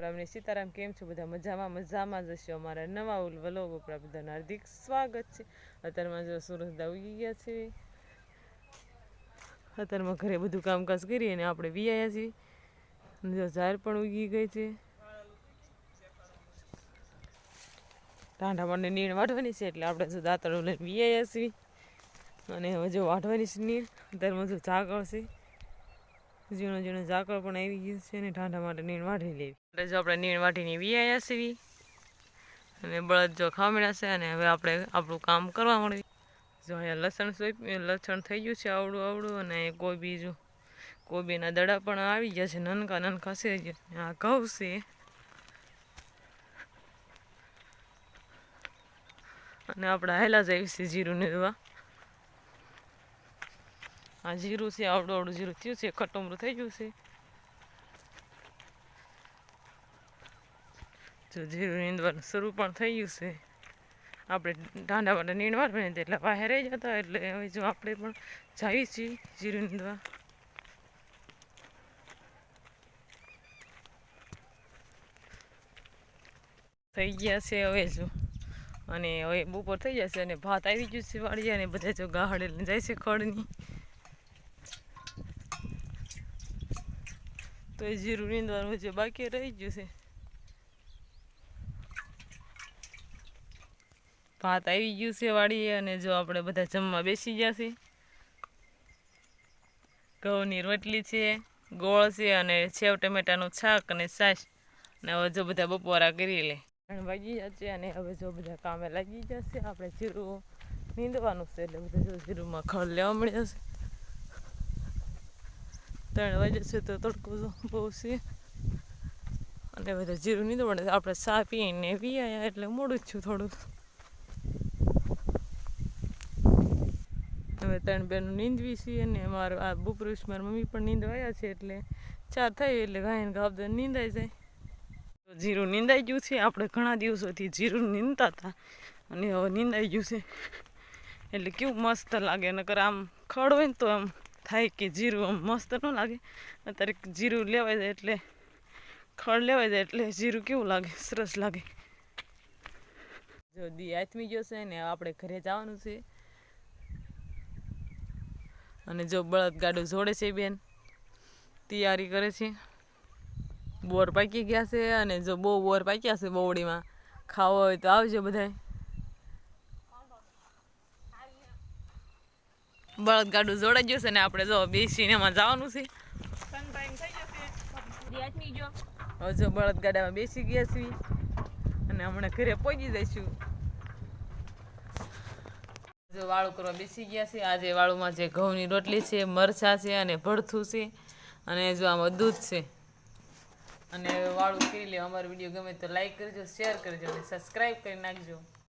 આપણા સીતારામ કેમ છો બધા મજામાં જશો અમારા નવા વ્લોગ ઉપર બધાને હાર્દિક સ્વાગત છે। અત્યારમાં જો સુરજદા ઉગી ગયા છે। અત્યારમાં ઘરે બધું કામકાજ કરીએ અને આપણે વિયાયા છીએ અને જો ઝાર પણ ઉગી ગઈ છે। ટાંડા મને નીણ વાઢવાની છે એટલે આપણે જો દાંતણું લઈને વિયાયા છીએ અને હવે જો વાઢવાની છે નીણ। અત્યારમાં જો ઝાકળ છે, ઝીણો ઝીણો ઝાકળ પણ આવી ગયું છે અને ઠાંડા માટે નીણ વાઢી લેવી એટલે જો આપણે નીણ વાઢીને વિયાયા છીએ અને બળદ જો ખામણા છે અને હવે આપણે આપણું કામ કરવા મળીએ। જો અહીંયા લસણ થઈ ગયું છે આવડું અને કોબી જો કોબીના દડા પણ આવી ગયા છે, નનકા છે। આ ઘઉં છે અને આપણે હાયલા જાય છે જીરું નીરવા। આ જીરું છે, આવડું જીરું થયું છે, ખટુમરું થઈ ગયું છે। જો જીરું નીંદવાનું શરૂ પણ થઈ ગયું છે। આપણે ટાંડા માટે નીણ વાળવાની એટલે બહાર રહી જતા એટલે હવે જો આપણે પણ જાવી છીએ જીરું નીંદવા। થઈ ગયા છે હવે જો અને હવે બપોર થઈ જશે અને ભાત આવી ગયું છે વાળીએ અને બધા જો ગાહડે લઈને જાય છે ખડની। તો એ જીરું નીંદવાનું જે બાકી રહી ગયું છે। ભાત આવી ગયું છે વાળીએ અને જો આપણે બધા જમવા બેસી ગયા છે। ઘઉંની રોટલી છે, ગોળ છે અને સેવ ટમેટાનું શાક અને છાશ અને હવે જો બધા બપોરા કરી લે। વાગી જશે અને હવે જો બધા કામે લાગી જશે। આપણે જીરું નીંદવાનું છે એટલે બધા જો જીરુંમાં ખડ લેવા મળ્યા છે। 3 વાગ્યા છે તો તડકો બહુ છે અને બધા જીરું નીંદવાનું આપણે ચા પીને વિયાયા એટલે મોડું જ થયું થોડુંક। હવે 3 બેનું નીંદવી છીએ અને મારું આ બપોરુષ મારી મમ્મી પણ નીંદવા આવ્યા છે એટલે 4 થાય એટલે ગાયને ગાબ દે નીંદાઈ જાય। જીરું નીંદાઈ ગયું છે। આપણે ઘણા દિવસોથી જીરું નીંદતા હતા અને હવે નીંદાઈ ગયું છે એટલે કેવું મસ્ત લાગે। નકર આમ ખડ હોય ને તો આમ થાય કે જીરું આમ મસ્ત ન લાગે। અત્યારે જીરું લેવાઈ જાય એટલે ખડ લેવાઈ જાય એટલે જીરું કેવું લાગે, સરસ લાગે। જો દી આથમી ગયો છે ને આપણે ઘરે જવાનું છે અને જો બળદ ગાડું જોડે છે બેન તૈયારી કરે છે। બોર પાકી ગયા છે અને જો બહુ બોર પાક્યા છે બોવડીમાં, ખાવો હોય તો આવજો બધાય। બળદ ગાડું જોડાઈ ગયું છે ને આપણે જો બેસીને એમાં જવાનું છે। હવે જો બળદ ગાડામાં બેસી ગયા છીએ અને હમણાં ઘરે પહોંચી જઈશું। જો વાળું કરવા બેસી ગયા છે। આજે વાળુમાં જે ઘઉંની રોટલી છે, મરચાં છે અને ભડથું છે અને જો આમાં દૂધ છે અને વાળું કરી લે। અમારો વિડીયો ગમે તો લાઈક કરજો, શેર કરજો અને સબસ્ક્રાઈબ કરી નાખજો।